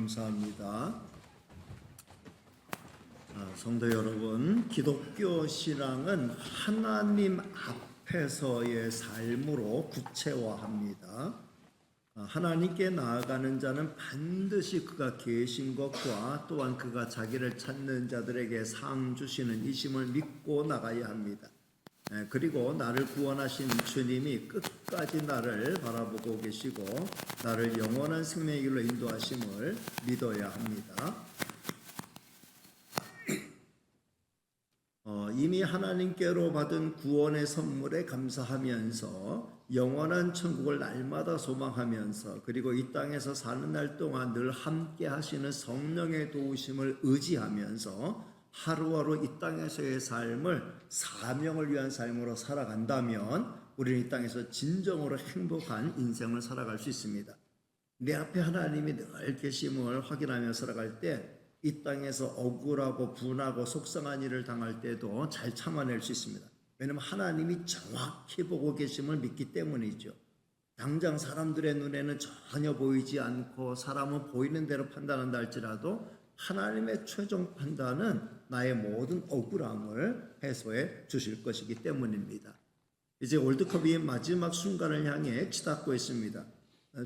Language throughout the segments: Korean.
감사합니다. 성도 여러분, 기독교 신앙은 하나님 앞에서의 삶으로 구체화합니다. 하나님께 나아가는 자는 반드시 그가 계신 것과 또한 그가 자기를 찾는 자들에게 상 주시는 이심을 믿고 나가야 합니다. 그리고 나를 구원하신 주님이 끝까지 나를 바라보고 계시고 나를 영원한 생명의 길로 인도하심을 믿어야 합니다. 이미 하나님께로 받은 구원의 선물에 감사하면서 영원한 천국을 날마다 소망하면서 그리고 이 땅에서 사는 날 동안 늘 함께 하시는 성령의 도우심을 의지하면서 하루하루 이 땅에서의 삶을 사명을 위한 삶으로 살아간다면 우리는 이 땅에서 진정으로 행복한 인생을 살아갈 수 있습니다. 내 앞에 하나님이 늘 계심을 확인하며 살아갈 때 이 땅에서 억울하고 분하고 속상한 일을 당할 때도 잘 참아낼 수 있습니다. 왜냐하면 하나님이 정확히 보고 계심을 믿기 때문이죠. 당장 사람들의 눈에는 전혀 보이지 않고 사람은 보이는 대로 판단한다 할지라도 하나님의 최종 판단은 나의 모든 억울함을 해소해 주실 것이기 때문입니다. 이제 월드컵이 마지막 순간을 향해 치닫고 있습니다.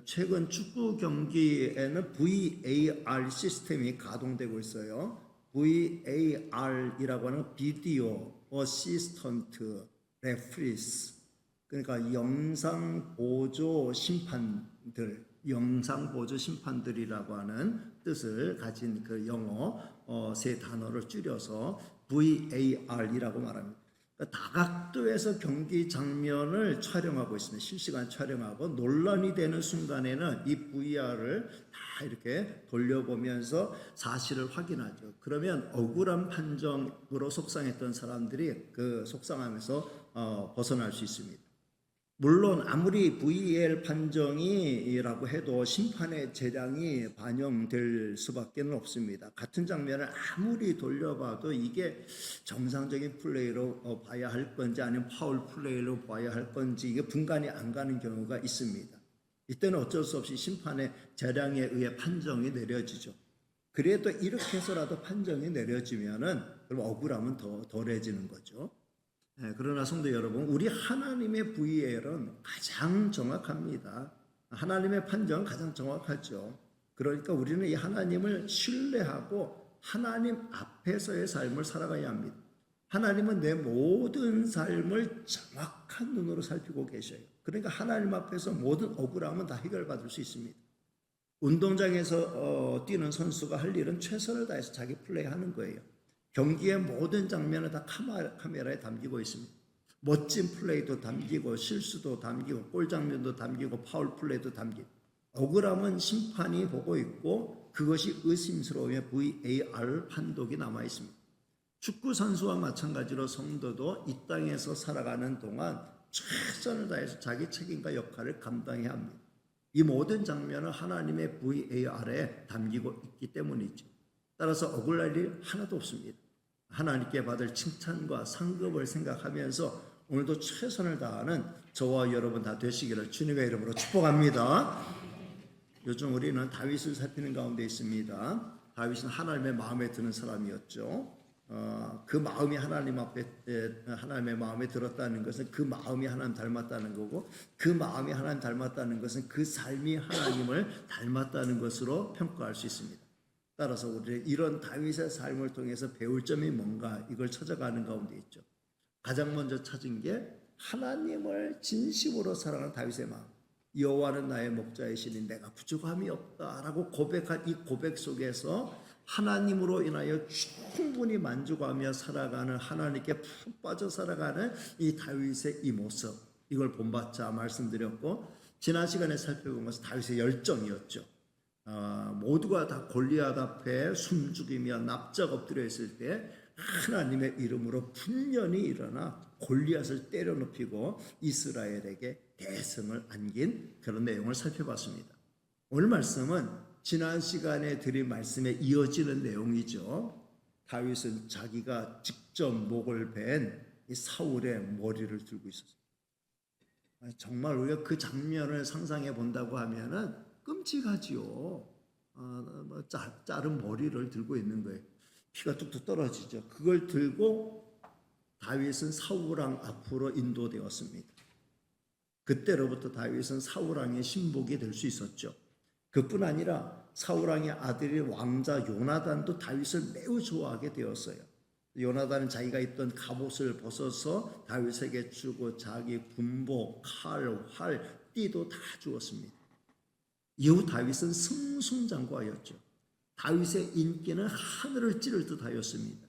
최근 축구 경기에는 VAR 시스템이 가동되고 있어요. VAR이라고 하는 비디오 어시스턴트 레프리스, 그러니까 영상 보조 심판들이라고 하는 뜻을 가진 그 영어 세 단어를 줄여서 VAR이라고 말합니다. 다각도에서 경기 장면을 촬영하고 있습니다. 실시간 촬영하고 논란이 되는 순간에는 이 VR을 다 이렇게 돌려보면서 사실을 확인하죠. 그러면 억울한 판정으로 속상했던 사람들이 그 속상함에서 벗어날 수 있습니다. 물론 아무리 VAR 판정이라고 해도 심판의 재량이 반영될 수밖에 없습니다. 같은 장면을 아무리 돌려봐도 이게 정상적인 플레이로 봐야 할 건지 아니면 파울 플레이로 봐야 할 건지 이게 분간이 안 가는 경우가 있습니다. 이때는 어쩔 수 없이 심판의 재량에 의해 판정이 내려지죠. 그래도 이렇게 해서라도 판정이 내려지면은 그럼 억울함은 더 덜해지는 거죠. 그러나 성도 여러분, 우리 하나님의 VAR은 가장 정확합니다. 하나님의 판정은 가장 정확하죠. 그러니까 우리는 이 하나님을 신뢰하고 하나님 앞에서의 삶을 살아가야 합니다. 하나님은 내 모든 삶을 정확한 눈으로 살피고 계셔요. 그러니까 하나님 앞에서 모든 억울함은 다 해결받을 수 있습니다. 운동장에서 뛰는 선수가 할 일은 최선을 다해서 자기 플레이하는 거예요. 경기의 모든 장면을 다 카메라에 담기고 있습니다. 멋진 플레이도 담기고 실수도 담기고 골 장면도 담기고 파울 플레이도 담기고 억울함은 심판이 보고 있고 그것이 의심스러우면 VAR 판독이 남아 있습니다. 축구 선수와 마찬가지로 성도도 이 땅에서 살아가는 동안 최선을 다해서 자기 책임과 역할을 감당해야 합니다. 이 모든 장면은 하나님의 VAR에 담기고 있기 때문이죠. 따라서 억울할 일 하나도 없습니다. 하나님께 받을 칭찬과 상급을 생각하면서 오늘도 최선을 다하는 저와 여러분 다 되시기를 주님의 이름으로 축복합니다. 요즘 우리는 다윗을 살피는 가운데 있습니다. 다윗은 하나님의 마음에 드는 사람이었죠. 그 마음이 하나님의 마음에 들었다는 것은 그 마음이 하나님 닮았다는 거고, 그 마음이 하나님 닮았다는 것은 그 삶이 하나님을 닮았다는 것으로 평가할 수 있습니다. 따라서 우리는 이런 다윗의 삶을 통해서 배울 점이 뭔가 이걸 찾아가는 가운데 있죠. 가장 먼저 찾은 게 하나님을 진심으로 사랑하는 다윗의 마음. 여호와는 나의 목자이시니 내가 부족함이 없다라고 고백한 이 고백 속에서 하나님으로 인하여 충분히 만족하며 살아가는, 하나님께 푹 빠져 살아가는 이 다윗의 이 모습, 이걸 본받자 말씀드렸고, 지난 시간에 살펴본 것은 다윗의 열정이었죠. 모두가 다 골리앗 앞에 숨죽이며 납작 엎드려 있을 때 하나님의 이름으로 분연히 일어나 골리앗을 때려눕히고 이스라엘에게 대성을 안긴 그런 내용을 살펴봤습니다. 오늘 말씀은 지난 시간에 드린 말씀에 이어지는 내용이죠. 다윗은 자기가 직접 목을 벤 이 사울의 머리를 들고 있었어요. 정말 우리가 그 장면을 상상해 본다고 하면은 끔찍하지요. 자른 머리를 들고 있는 거예요. 피가 뚝뚝 떨어지죠. 그걸 들고 다윗은 사울왕 앞으로 인도되었습니다. 그때로부터 다윗은 사울왕의 신복이 될 수 있었죠. 그뿐 아니라 사울왕의 아들이 왕자 요나단도 다윗을 매우 좋아하게 되었어요. 요나단은 자기가 입던 갑옷을 벗어서 다윗에게 주고 자기 군복, 칼, 활, 띠도 다 주었습니다. 이후 다윗은 승승장구하였죠. 다윗의 인기는 하늘을 찌를 듯하였습니다.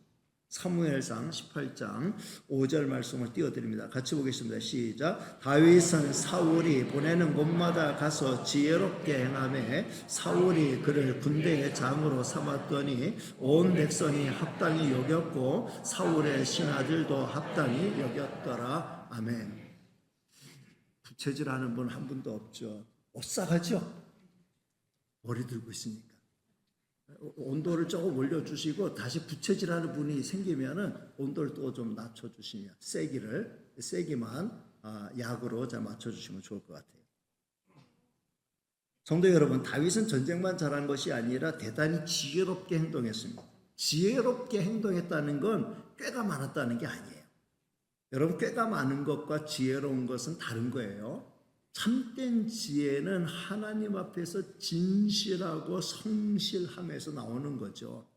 사무엘상 18장 5절 말씀을 띄워드립니다. 같이 보겠습니다. 시작. 다윗은 사울이 보내는 곳마다 가서 지혜롭게 행하매 사울이 그를 군대의 장으로 삼았더니 온 백성이 합당히 여겼고 사울의 신하들도 합당히 여겼더라. 아멘. 부채질하는 분 한 분도 없죠. 오싹하죠? 머리 들고 있으니까. 온도를 조금 올려주시고 다시 부채질하는 분이 생기면은 온도를 또 좀 낮춰주시면 세기만 약으로 잘 맞춰주시면 좋을 것 같아요. 성도 여러분, 다윗은 전쟁만 잘한 것이 아니라 대단히 지혜롭게 행동했습니다. 지혜롭게 행동했다는 건 꾀가 많았다는 게 아니에요. 여러분, 꾀가 많은 것과 지혜로운 것은 다른 거예요. 참된 지혜는 하나님 앞에서 진실하고 성실함에서 나오는 거죠.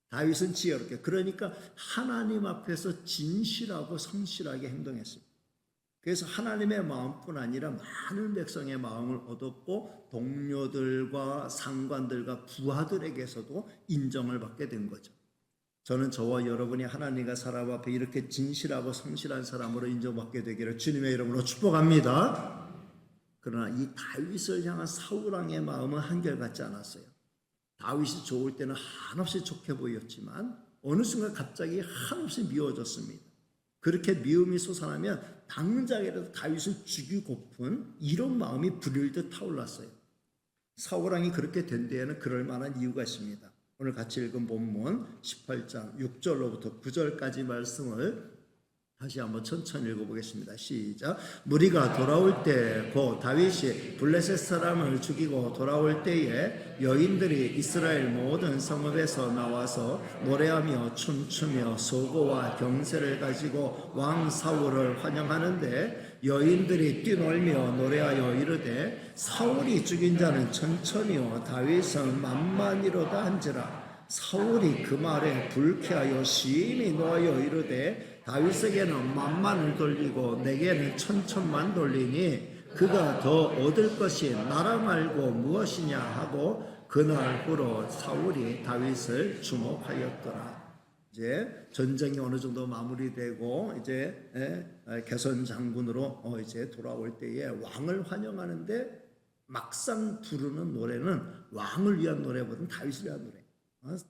다윗은 지혜롭게, 그러니까 하나님 앞에서 진실하고 성실하게 행동했습니다. 그래서 하나님의 마음뿐 아니라 많은 백성의 마음을 얻었고 동료들과 상관들과 부하들에게서도 인정을 받게 된 거죠. 저는 저와 여러분이 하나님과 사람 앞에 이렇게 진실하고 성실한 사람으로 인정받게 되기를 주님의 이름으로 축복합니다. 그러나 이 다윗을 향한 사울왕의 마음은 한결같지 않았어요. 다윗이 좋을 때는 한없이 좋게 보였지만 어느 순간 갑자기 한없이 미워졌습니다. 그렇게 미움이 솟아나면 당장이라도 다윗을 죽이고픈 이런 마음이 불일듯 타올랐어요. 사울왕이 그렇게 된 데에는 그럴 만한 이유가 있습니다. 오늘 같이 읽은 본문 18장 6절로부터 9절까지 말씀을 다시 한번 천천히 읽어보겠습니다. 시작. 무리가 돌아올 때 곧 다윗이 블레셋 사람을 죽이고 돌아올 때에 여인들이 이스라엘 모든 성읍에서 나와서 노래하며 춤추며 소고와 경세를 가지고 왕 사울을 환영하는데 여인들이 뛰놀며 노래하여 이르되 사울이 죽인 자는 천천히요 다윗은 만만이로다 한지라. 사울이 그 말에 불쾌하여 심히 노하여 이르되 다윗에게는 만만을 돌리고 내게는 천천만 돌리니 그가 더 얻을 것이 나라 말고 무엇이냐 하고 그날 후로 사울이 다윗을 주목하였더라. 이제 전쟁이 어느 정도 마무리되고 이제 개선 장군으로 이제 돌아올 때에 왕을 환영하는데 막상 부르는 노래는 왕을 위한 노래보다는 다윗을 위한 노래.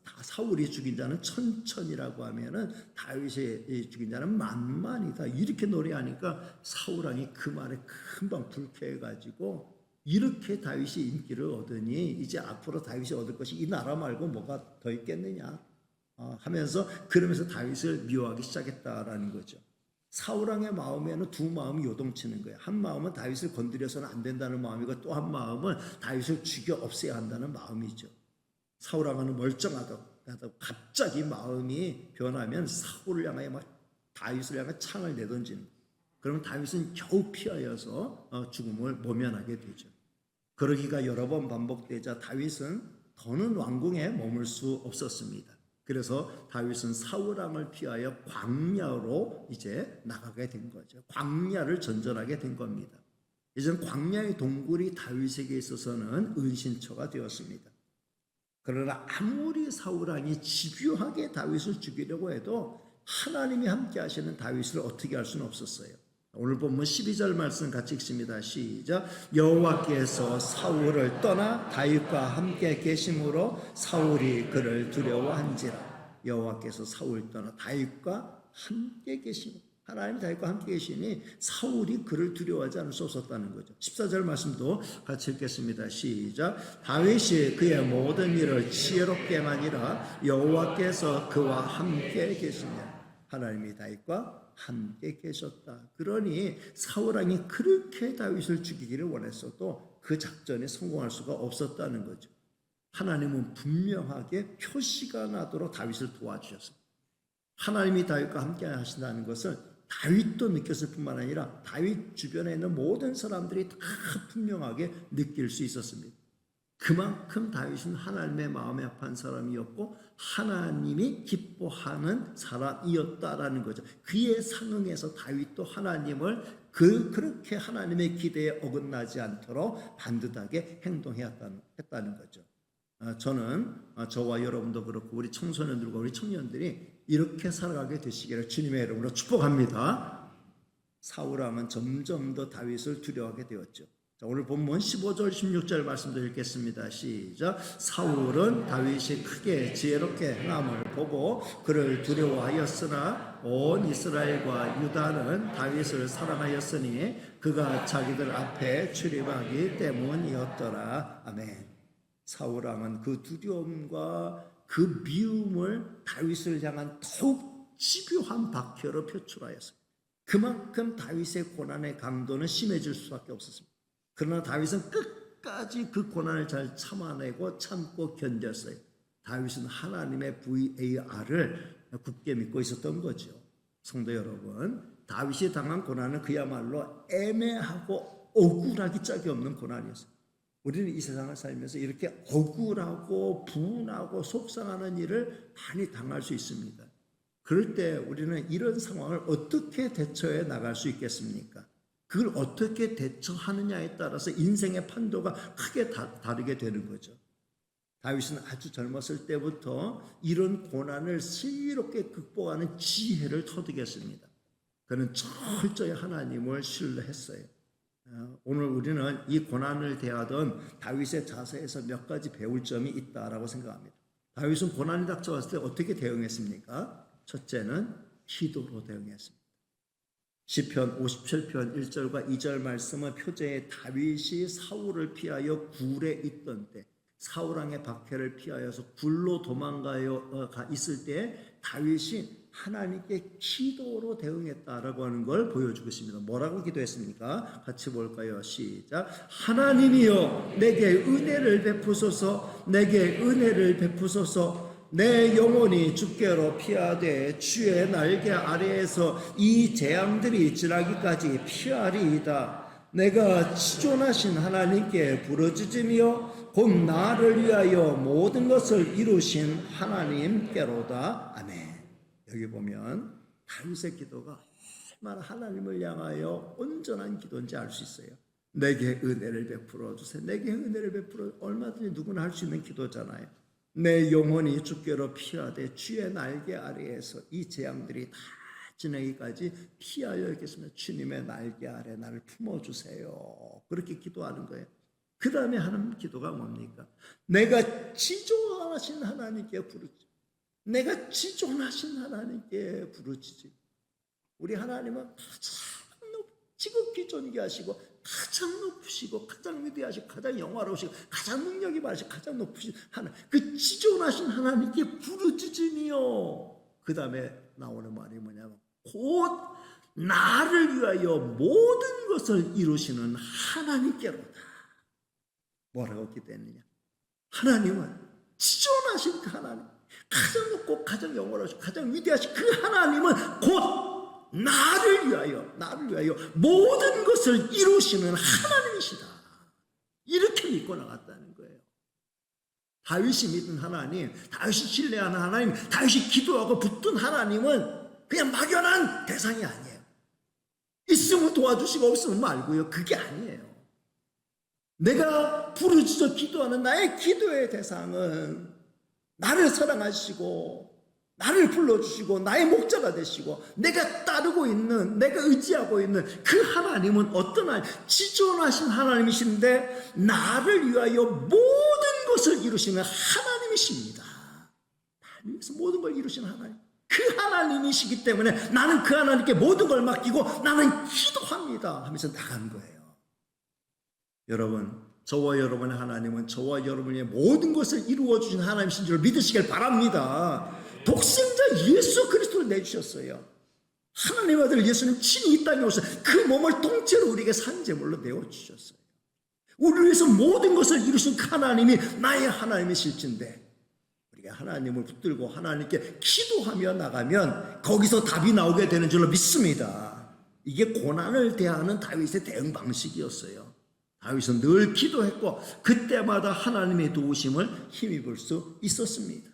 다 사울이 죽인 자는 천천이라고 하면은 다윗이 죽인 자는 만만이다 이렇게 노래하니까 사울왕이 그 말에 금방 불쾌해가지고 이렇게 다윗이 인기를 얻으니 이제 앞으로 다윗이 얻을 것이 이 나라 말고 뭐가 더 있겠느냐 하면서 그러면서 다윗을 미워하기 시작했다라는 거죠. 사울왕의 마음에는 두 마음이 요동치는 거예요. 한 마음은 다윗을 건드려서는 안 된다는 마음이고 또 한 마음은 다윗을 죽여 없애야 한다는 마음이죠. 사울왕은 멀쩡하다고 갑자기 마음이 변하면 사울을 향하여 막 다윗을 향해 창을 내던지는 거예요. 그러면 다윗은 겨우 피하여서 죽음을 모면하게 되죠. 그러기가 여러 번 반복되자 다윗은 더는 왕궁에 머물 수 없었습니다. 그래서 다윗은 사울왕을 피하여 광야로 이제 나가게 된 거죠. 광야를 전전하게 된 겁니다. 이제는 광야의 동굴이 다윗에게 있어서는 은신처가 되었습니다. 그러나 아무리 사울왕이 집요하게 다윗을 죽이려고 해도 하나님이 함께 하시는 다윗을 어떻게 할 수는 없었어요. 오늘 본문 12절 말씀 같이 읽습니다. 시작. 여호와께서 사울을 떠나 다윗과 함께 계심으로 사울이 그를 두려워한지라. 여호와께서 사울을 떠나 다윗과 함께 계심으로 하나님 다윗과 함께 계시니 사울이 그를 두려워하지 않을 수 없었다는 거죠. 14절 말씀도 같이 읽겠습니다. 시작. 다윗이 그의 모든 일을 지혜롭게만이라 여호와께서 그와 함께 계시냐. 하나님이 다윗과 함께 계셨다. 그러니 사울왕이 그렇게 다윗을 죽이기를 원했어도 그 작전에 성공할 수가 없었다는 거죠. 하나님은 분명하게 표시가 나도록 다윗을 도와주셨습니다. 하나님이 다윗과 함께 하신다는 것을 다윗도 느꼈을 뿐만 아니라 다윗 주변에 있는 모든 사람들이 다 분명하게 느낄 수 있었습니다. 그만큼 다윗은 하나님의 마음에 합한 사람이었고 하나님이 기뻐하는 사람이었다라는 거죠. 그에 상응해서 다윗도 하나님을 그렇게 하나님의 기대에 어긋나지 않도록 반듯하게 행동했다는 거죠. 저는 저와 여러분도 그렇고 우리 청소년들과 우리 청년들이 이렇게 살아가게 되시기를 주님의 이름으로 축복합니다. 사울왕은 점점 더 다윗을 두려워하게 되었죠. 자, 오늘 본문 15절 16절 말씀도 읽겠습니다. 시작. 사울은 다윗이 크게 지혜롭게 행함을 보고 그를 두려워하였으나 온 이스라엘과 유다는 다윗을 사랑하였으니 그가 자기들 앞에 출입하기 때문이었더라. 아멘. 사울왕은 그 두려움과 그 미움을 다윗을 향한 더욱 집요한 박해로 표출하였습니다. 그만큼 다윗의 고난의 강도는 심해질 수밖에 없었습니다. 그러나 다윗은 끝까지 그 고난을 잘 참아내고 참고 견뎠어요. 다윗은 하나님의 VAR을 굳게 믿고 있었던 거죠. 성도 여러분, 다윗이 당한 고난은 그야말로 애매하고 억울하기 짝이 없는 고난이었어요. 우리는 이 세상을 살면서 이렇게 억울하고 분하고 속상하는 일을 많이 당할 수 있습니다. 그럴 때 우리는 이런 상황을 어떻게 대처해 나갈 수 있겠습니까? 그걸 어떻게 대처하느냐에 따라서 인생의 판도가 크게 다르게 되는 거죠. 다윗은 아주 젊었을 때부터 이런 고난을 슬기롭게 극복하는 지혜를 터득했습니다. 그는 철저히 하나님을 신뢰했어요. 오늘 우리는 이 고난을 대하던 다윗의 자세에서 몇 가지 배울 점이 있다라고 생각합니다. 다윗은 고난이 닥쳐왔을 때 어떻게 대응했습니까? 첫째는 기도로 대응했습니다. 시편 57편 1절과 2절 말씀은 표제에 다윗이 사울을 피하여 굴에 있던 때, 사울왕의 박해를 피하여서 굴로 도망가여 있을 때 다윗이 하나님께 기도로 대응했다라고 하는 걸 보여주고 있습니다. 뭐라고 기도했습니까? 같이 볼까요? 시작. 하나님이여 내게 은혜를 베푸소서, 내게 은혜를 베푸소서. 내 영혼이 주께로 피하되 주의 날개 아래에서 이 재앙들이 지나기까지 피하리이다. 내가 지존하신 하나님께 부르짖으며 곧 나를 위하여 모든 것을 이루신 하나님께로다. 아멘. 여기 보면 다윗의 기도가 얼마나 하나님을 향하여 온전한 기도인지 알 수 있어요. 내게 은혜를 베풀어 주세요. 내게 은혜를 베풀어. 얼마든지 누구나 할 수 있는 기도잖아요. 내 영혼이 주께로 피하되 주의 날개 아래에서 이 재앙들이 다 지나기까지 피하여 있겠습니다. 주님의 날개 아래 나를 품어주세요. 그렇게 기도하는 거예요. 그 다음에 하는 기도가 뭡니까? 내가 지존하신 하나님께 부르짖. 내가 지존하신 하나님께 부르짖지. 우리 하나님은 가장 지극히 존귀하시고 가장 높으시고 가장 위대하시고 가장 영화로우시고 가장 능력이 많으시고 가장 높으신 하나님, 그 지존하신 하나님께 부르짖으며 그 다음에 나오는 말이 뭐냐면 곧 나를 위하여 모든 것을 이루시는 하나님께로다. 뭐라고 기도했느냐? 하나님은 지존하신 그 하나님, 가장 높고 가장 영원하시고 가장 위대하신 그 하나님은 곧 나를 위하여 모든 것을 이루시는 하나님이시다. 이렇게 믿고 나갔다는 거예요. 다윗이 믿은 하나님, 다윗이 신뢰하는 하나님, 다윗이 기도하고 붙든 하나님은 그냥 막연한 대상이 아니에요. 있으면 도와주시고 없으면 말고요. 그게 아니에요. 내가 부르짖어 기도하는 나의 기도의 대상은 나를 사랑하시고 나를 불러주시고 나의 목자가 되시고 내가 따르고 있는, 내가 의지하고 있는 그 하나님은 어떤 하나님? 지존하신 하나님이신데 나를 위하여 모든 것을 이루시는 하나님이십니다. 하나님께서 모든 걸 이루시는 하나님, 그 하나님이시기 때문에 나는 그 하나님께 모든 걸 맡기고 나는 기도합니다 하면서 나간 거예요. 여러분, 저와 여러분의 하나님은 저와 여러분의 모든 것을 이루어 주신 하나님이신 줄 믿으시길 바랍니다. 독생자 예수 그리스도를 내주셨어요. 하나님의 아들 예수는 친히 이 땅에 오셔서 그 몸을 통째로 우리에게 산제물로 내어주셨어요. 우리를 위해서 모든 것을 이루신 하나님이 나의 하나님이실진데 우리가 하나님을 붙들고 하나님께 기도하며 나가면 거기서 답이 나오게 되는 줄로 믿습니다. 이게 고난을 대하는 다윗의 대응 방식이었어요. 다윗은 늘 기도했고 그때마다 하나님의 도우심을 힘입을 수 있었습니다.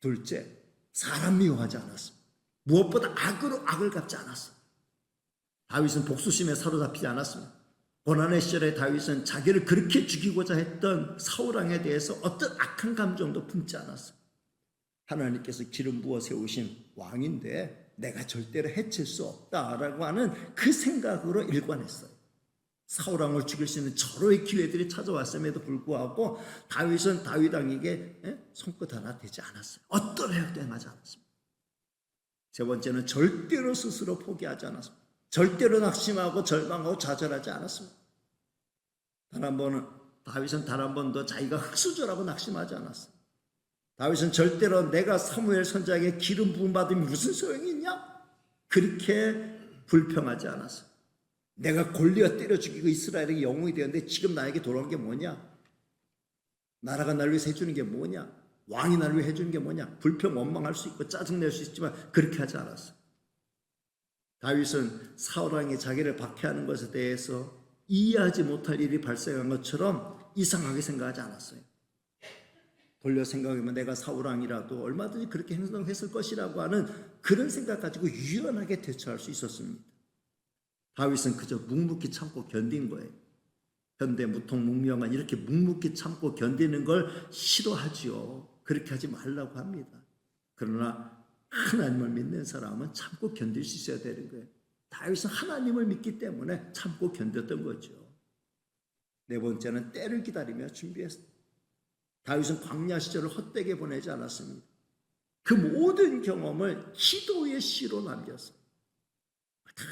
둘째, 사람 미워하지 않았습니다. 무엇보다 악으로 악을 갚지 않았습니다. 다윗은 복수심에 사로잡히지 않았습니다. 고난의 시절에 다윗은 자기를 그렇게 죽이고자 했던 사울왕에 대해서 어떤 악한 감정도 품지 않았어요. 하나님께서 기름 부어 세우신 왕인데 내가 절대로 해칠 수 없다라고 하는 그 생각으로 일관했어요. 사울왕을 죽일 수 있는 절호의 기회들이 찾아왔음에도 불구하고 다윗은 다윗 왕에게 손끝 하나 대지 않았어요. 어떤 해도 행하지 않았습니다. 세 번째는 절대로 스스로 포기하지 않았습니다. 절대로 낙심하고 절망하고 좌절하지 않았습니다. 다윗은 단 한 번도 자기가 흙수저라고 낙심하지 않았어요. 다윗은 절대로 내가 사무엘 선지자에게 기름 부음 받으면 무슨 소용이 있냐? 그렇게 불평하지 않았어요. 내가 골리앗 때려 죽이고 이스라엘에게 영웅이 되었는데 지금 나에게 돌아온 게 뭐냐? 나라가 나를 위해서 해주는 게 뭐냐? 왕이 나를 위해 해주는 게 뭐냐? 불평 원망할 수 있고 짜증낼 수 있지만 그렇게 하지 않았어요. 다윗은 사울왕이 자기를 박해하는 것에 대해서 이해하지 못할 일이 발생한 것처럼 이상하게 생각하지 않았어요. 돌려 생각하면 내가 사울왕이라도 얼마든지 그렇게 행동했을 것이라고 하는 그런 생각 가지고 유연하게 대처할 수 있었습니다. 다윗은 그저 묵묵히 참고 견딘 거예요. 현대 무통묵명한 이렇게 묵묵히 참고 견디는 걸 싫어하지요. 그렇게 하지 말라고 합니다. 그러나 하나님을 믿는 사람은 참고 견딜 수 있어야 되는 거예요. 다윗은 하나님을 믿기 때문에 참고 견뎠던 거죠. 네 번째는 때를 기다리며 준비했습니다. 다윗은 광야 시절을 헛되게 보내지 않았습니다. 그 모든 경험을 기도의 시로 남겼어요. 다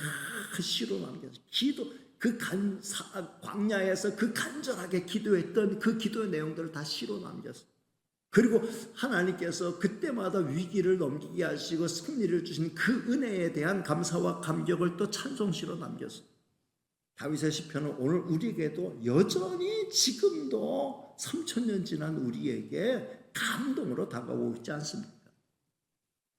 그 시로 남겼어요. 광야에서 그 간절하게 기도했던 그 기도의 내용들을 다 시로 남겼어요. 그리고 하나님께서 그때마다 위기를 넘기게 하시고 승리를 주신 그 은혜에 대한 감사와 감격을 또 찬송시로 남겼어요. 다윗의 시편은 오늘 우리에게도 여전히 지금도 3000년 지난 우리에게 감동으로 다가오고 있지 않습니까?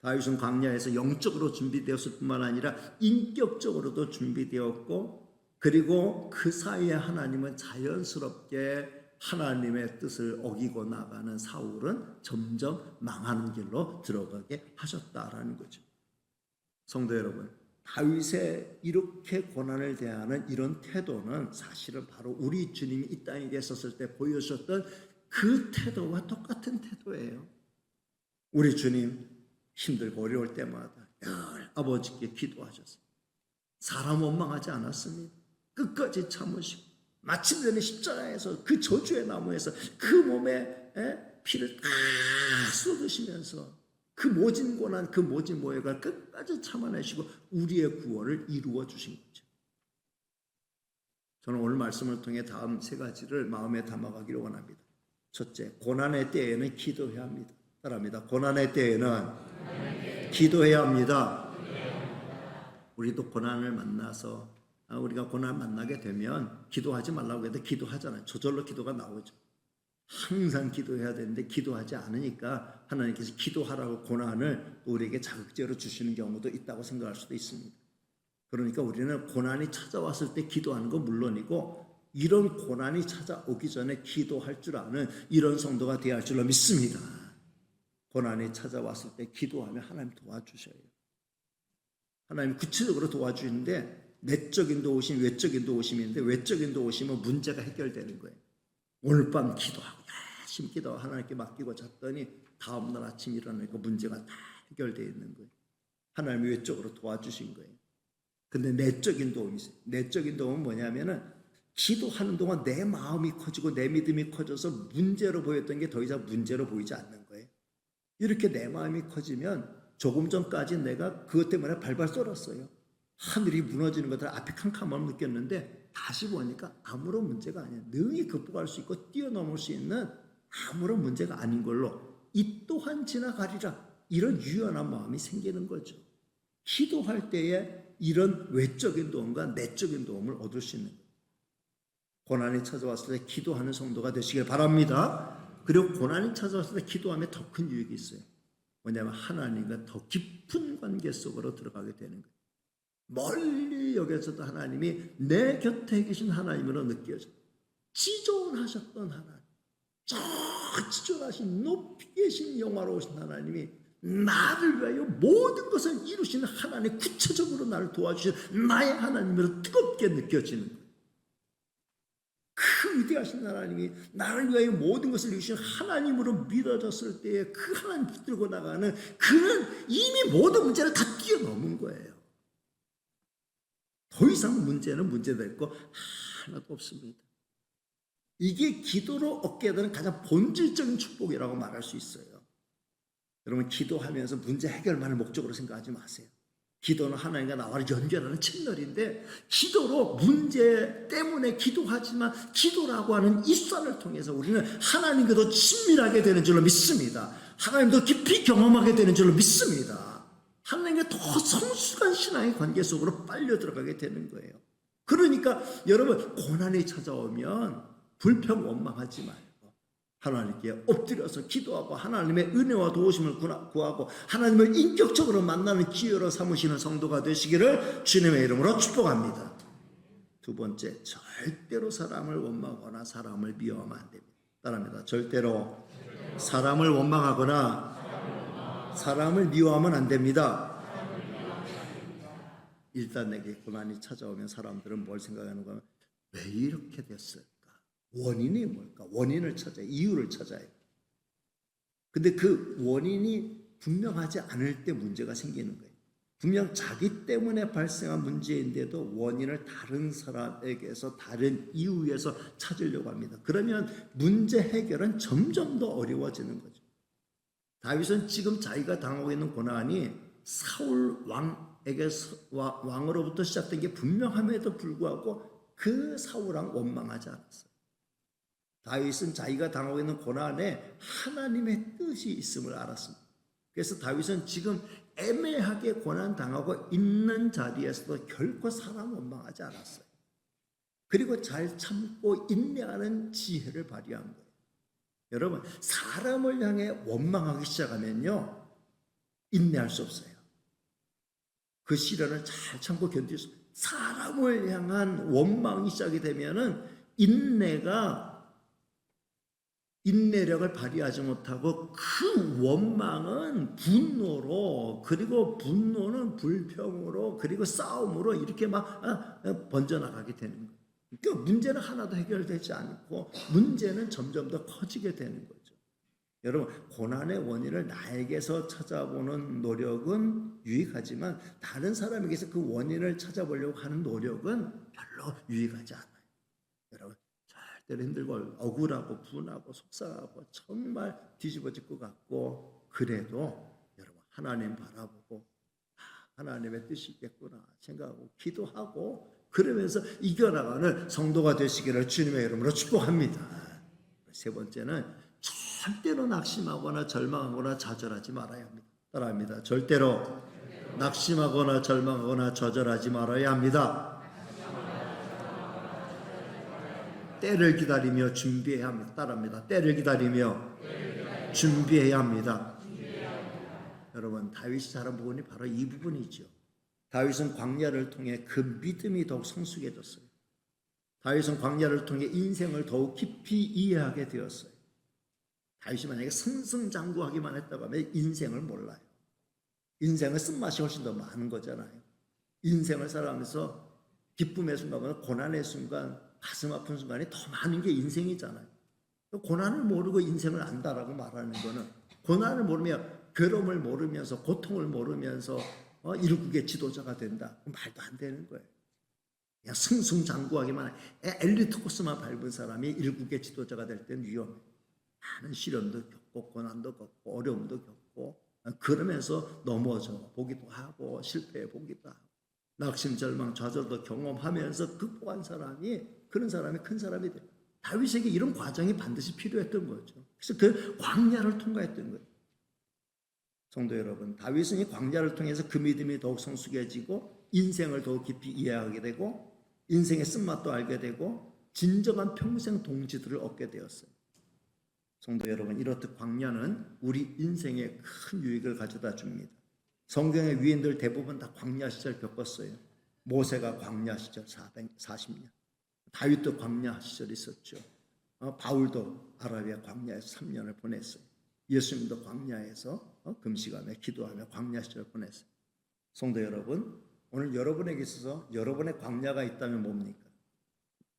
다윗은 광야에서 영적으로 준비되었을 뿐만 아니라 인격적으로도 준비되었고 그리고 그 사이에 하나님은 자연스럽게 하나님의 뜻을 어기고 나가는 사울은 점점 망하는 길로 들어가게 하셨다라는 거죠. 성도 여러분, 다윗의 이렇게 고난을 대하는 이런 태도는 사실은 바로 우리 주님이 이 땅에 계셨을 때 보여주셨던 그 태도와 똑같은 태도예요. 우리 주님 힘들고 어려울 때마다 늘 아버지께 기도하셨어요. 사람 원망하지 않았습니다. 끝까지 참으시고 마침내는 십자가에서 그 저주의 나무에서 그 몸에 피를 다 쏟으시면서 그 모진 고난, 그 모진 모욕을 끝까지 참아내시고 우리의 구원을 이루어 주신 거죠. 저는 오늘 말씀을 통해 다음 세 가지를 마음에 담아가기를 원합니다. 첫째, 고난의 때에는 기도해야 합니다. 따라합니다. 고난의 때에는 기도해야 합니다. 우리도 고난을 만나서 우리가 고난을 만나게 되면 기도하지 말라고 해도 기도하잖아요. 저절로 기도가 나오죠. 항상 기도해야 되는데 기도하지 않으니까 하나님께서 기도하라고 고난을 우리에게 자극제로 주시는 경우도 있다고 생각할 수도 있습니다. 그러니까 우리는 고난이 찾아왔을 때 기도하는 건 물론이고 이런 고난이 찾아오기 전에 기도할 줄 아는 이런 성도가 되어야 할 줄로 믿습니다. 고난이 찾아왔을 때 기도하면 하나님 도와주셔요. 하나님 구체적으로 도와주시는데 내적인 도우심, 외적인 도우심인데 외적인 도우심은 문제가 해결되는 거예요. 오늘 밤 기도하고 열심히 기도하고 하나님께 맡기고 잤더니 다음날 아침 일어나니까 문제가 다 해결되어 있는 거예요. 하나님이 외적으로 도와주신 거예요. 근데 내적인 도움이 있어요. 내적인 도움은 뭐냐면은 기도하는 동안 내 마음이 커지고 내 믿음이 커져서 문제로 보였던 게 더 이상 문제로 보이지 않는 거예요. 이렇게 내 마음이 커지면 조금 전까지 내가 그것 때문에 발발 썰었어요. 하늘이 무너지는 것들 앞에 캄캄함을 느꼈는데 다시 보니까 아무런 문제가 아니에요. 능히 극복할 수 있고 뛰어넘을 수 있는 아무런 문제가 아닌 걸로 이 또한 지나가리라 이런 유연한 마음이 생기는 거죠. 기도할 때에 이런 외적인 도움과 내적인 도움을 얻을 수 있는 거예요. 고난이 찾아왔을 때 기도하는 성도가 되시길 바랍니다. 그리고 고난이 찾아왔을 때 기도하면 더 큰 유익이 있어요. 뭐냐면 하나님과 더 깊은 관계 속으로 들어가게 되는 거예요. 멀리 여기서도 하나님이 내 곁에 계신 하나님으로 느껴져요. 지존하셨던 하나님, 저 지존하신 높이 계신 영화로우신 하나님이 나를 위하여 모든 것을 이루시는 하나님, 구체적으로 나를 도와주시는 나의 하나님으로 뜨겁게 느껴지는 거예요. 그 위대하신 하나님이 나를 위하여 모든 것을 이루시는 하나님으로 믿어졌을 때에 그 하나님 붙들고 나가는 그는 이미 모든 문제를 다 뛰어넘은 거예요. 더 이상 문제는 문제될 거 하나도 없습니다. 이게 기도로 얻게 되는 가장 본질적인 축복이라고 말할 수 있어요. 여러분, 기도하면서 문제 해결만을 목적으로 생각하지 마세요. 기도는 하나님과 나와를 연결하는 채널인데, 기도로 문제 때문에 기도하지만 기도라고 하는 입산을 통해서 우리는 하나님과 더 친밀하게 되는 줄로 믿습니다. 하나님도 깊이 경험하게 되는 줄로 믿습니다. 하나님과 더 성숙한 신앙의 관계 속으로 빨려 들어가게 되는 거예요. 그러니까 여러분, 고난이 찾아오면 불평 원망하지 말고 하나님께 엎드려서 기도하고 하나님의 은혜와 도우심을 구하고 하나님을 인격적으로 만나는 기회로 삼으시는 성도가 되시기를 주님의 이름으로 축복합니다. 두 번째, 절대로 사람을 원망하거나 사람을 미워하면 안 됩니다. 따라합니다. 절대로 사람을 원망하거나 사람을 미워하면 안 됩니다. 일단 내게 고난이 찾아오면 사람들은 뭘 생각하는가 하면, 왜 이렇게 됐을까? 원인이 뭘까? 원인을 찾아요. 이유를 찾아요. 근데 그 원인이 분명하지 않을 때 문제가 생기는 거예요. 분명 자기 때문에 발생한 문제인데도 원인을 다른 사람에게서, 다른 이유에서 찾으려고 합니다. 그러면 문제 해결은 점점 더 어려워지는 거죠. 다윗은 지금 자기가 당하고 있는 고난이 사울 왕으로부터 시작된 게 분명함에도 불구하고 그 사울 왕 원망하지 않았어요. 다윗은 자기가 당하고 있는 고난에 하나님의 뜻이 있음을 알았습니다. 그래서 다윗은 지금 애매하게 고난 당하고 있는 자리에서도 결코 사람 원망하지 않았어요. 그리고 잘 참고 인내하는 지혜를 발휘한 거예요. 여러분, 사람을 향해 원망하기 시작하면요, 인내할 수 없어요. 그 시련을 잘 참고 견딜 수 없어요. 사람을 향한 원망이 시작이 되면은 인내력을 발휘하지 못하고 그 원망은 분노로, 그리고 분노는 불평으로, 그리고 싸움으로 이렇게 막 번져나가게 되는 거예요. 그러니까 문제는 하나도 해결되지 않고 문제는 점점 더 커지게 되는 거죠. 여러분, 고난의 원인을 나에게서 찾아보는 노력은 유익하지만 다른 사람에게서 그 원인을 찾아보려고 하는 노력은 별로 유익하지 않아요. 여러분, 절대로 힘들고 억울하고 분하고 속상하고 정말 뒤집어질 것 같고, 그래도 여러분, 하나님 바라보고 하나님의 뜻이 있겠구나 생각하고 기도하고 그러면서 이겨나가는 성도가 되시기를 주님의 이름으로 축복합니다. 세 번째는 절대로 낙심하거나 절망하거나 좌절하지 말아야 합니다. 따라합니다. 절대로 낙심하거나 절망하거나 좌절하지 말아야 합니다. 때를 기다리며 준비해야 합니다. 따라합니다. 때를 기다리며 준비해야 합니다. 여러분, 다윗이 잘한 부분이 바로 이 부분이죠. 다윗은 광야를 통해 그 믿음이 더욱 성숙해졌어요. 다윗은 광야를 통해 인생을 더욱 깊이 이해하게 되었어요. 다윗이 만약에 승승장구하기만 했다고 하면 인생을 몰라요. 인생의 쓴맛이 훨씬 더 많은 거잖아요. 인생을 살아가면서 기쁨의 순간보다 고난의 순간, 가슴 아픈 순간이 더 많은 게 인생이잖아요. 고난을 모르고 인생을 안다라고 말하는 거는, 고난을 모르며 괴로움을 모르면서 고통을 모르면서 일국의 지도자가 된다, 말도 안 되는 거예요. 그냥 승승장구하기만 엘리트 코스만 밟은 사람이 일국의 지도자가 될 때는 위험해요. 많은 시련도 겪고 고난도 겪고 어려움도 겪고 그러면서 넘어져 보기도 하고 실패해 보기도 하고 낙심 절망 좌절도 경험하면서 극복한 사람이, 그런 사람이 큰 사람이 돼요. 다윗에게 이런 과정이 반드시 필요했던 거죠. 그래서 그 광야를 통과했던 거예요. 성도 여러분, 다윗은 이 광야를 통해서 그 믿음이 더욱 성숙해지고 인생을 더욱 깊이 이해하게 되고 인생의 쓴맛도 알게 되고 진정한 평생 동지들을 얻게 되었어요. 성도 여러분, 이렇듯 광야는 우리 인생에 큰 유익을 가져다 줍니다. 성경의 위인들 대부분 다 광야 시절 겪었어요. 모세가 광야 시절 440년, 다윗도 광야 시절 있었죠. 바울도 아라비아 광야에서 3년을 보냈어요. 예수님도 광야에서 금식하며 기도하며 광야 시절을 보냈어요. 성도 여러분, 오늘 여러분에게 있어서 여러분의 광야가 있다면 뭡니까?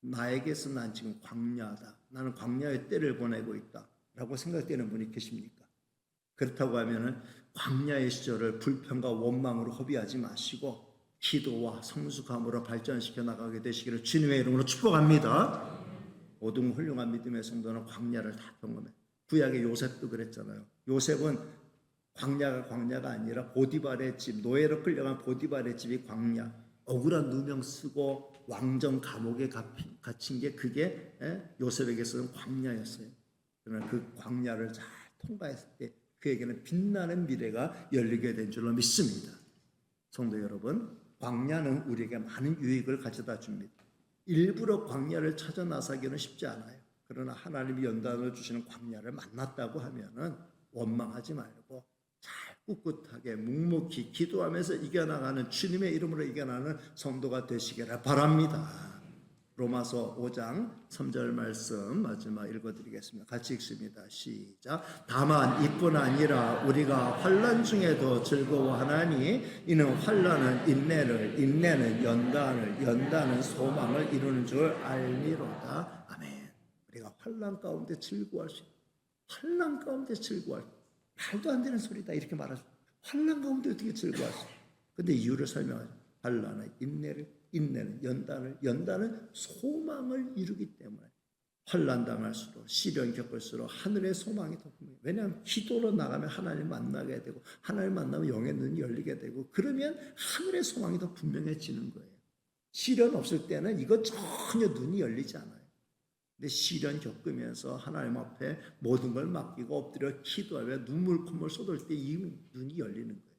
나에게서 난 지금 광야다, 나는 광야의 때를 보내고 있다 라고 생각되는 분이 계십니까? 그렇다고 하면 광야의 시절을 불평과 원망으로 허비하지 마시고 기도와 성숙함으로 발전시켜 나가게 되시기를 주님의 이름으로 축복합니다. 모든 훌륭한 믿음의 성도는 광야를 다 경험해. 구약의 요셉도 그랬잖아요. 요셉은 광야가 아니라 보디발의 집, 노예로 끌려간 보디발의 집이 광야, 억울한 누명 쓰고 왕정 감옥에 갇힌 게 그게 요셉에게서는 광야였어요. 그러나 그 광야를 잘 통과했을 때 그에게는 빛나는 미래가 열리게 된 줄로 믿습니다. 성도 여러분, 광야는 우리에게 많은 유익을 가져다 줍니다. 일부러 광야를 찾아 나서기는 쉽지 않아요. 그러나 하나님이 연단을 주시는 광야를 만났다고 하면은 원망하지 말고 잘 꿋꿋하게 묵묵히 기도하면서 이겨나가는, 주님의 이름으로 이겨나가는 성도가 되시기를 바랍니다. 로마서 5장 3절 말씀 마지막 읽어드리겠습니다. 같이 읽습니다. 시작. 다만 이뿐 아니라 우리가 환난 중에도 즐거워하나니 이는 환난은 인내를, 인내는 연단을, 연단은 소망을 이루는 줄 알미로다. 아멘. 우리가 환난 가운데 즐거워할 수 있다. 환난 가운데 즐거워할 수 있다. 말도 안 되는 소리다 이렇게 말하죠. 환난 가운데 어떻게 즐거워할 수 있다. 근데 이유를 설명하죠. 환난은 인내를, 인내는 연단을, 연단은 소망을 이루기 때문에 환난 당할수록, 시련 겪을수록 하늘의 소망이 더 분명해요. 왜냐하면 기도로 나가면 하나님 만나게 되고, 하나님 만나면 영의 눈이 열리게 되고, 그러면 하늘의 소망이 더 분명해지는 거예요. 시련 없을 때는 이거 전혀 눈이 열리지 않아요. 근데 시련 겪으면서 하나님 앞에 모든 걸 맡기고 엎드려 기도하며 눈물 콧물 쏟을 때 이 눈이 열리는 거예요.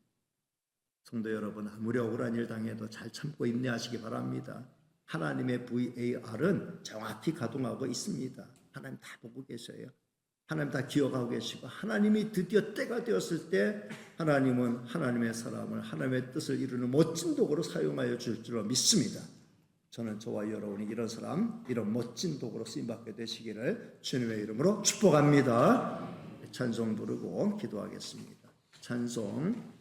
성도 여러분, 아무리 억울한 일 당해도 잘 참고 인내하시기 바랍니다. 하나님의 VAR은 정확히 가동하고 있습니다. 하나님 다 보고 계셔요. 하나님 다 기억하고 계시고, 하나님이 드디어 때가 되었을 때 하나님은 하나님의 사람을, 하나님의 뜻을 이루는 멋진 도구로 사용하여 줄 줄로 믿습니다. 저는 저와 여러분이 이런 사람, 이런 멋진 도구로 쓰임받게 되시기를 주님의 이름으로 축복합니다. 찬송 부르고 기도하겠습니다. 찬송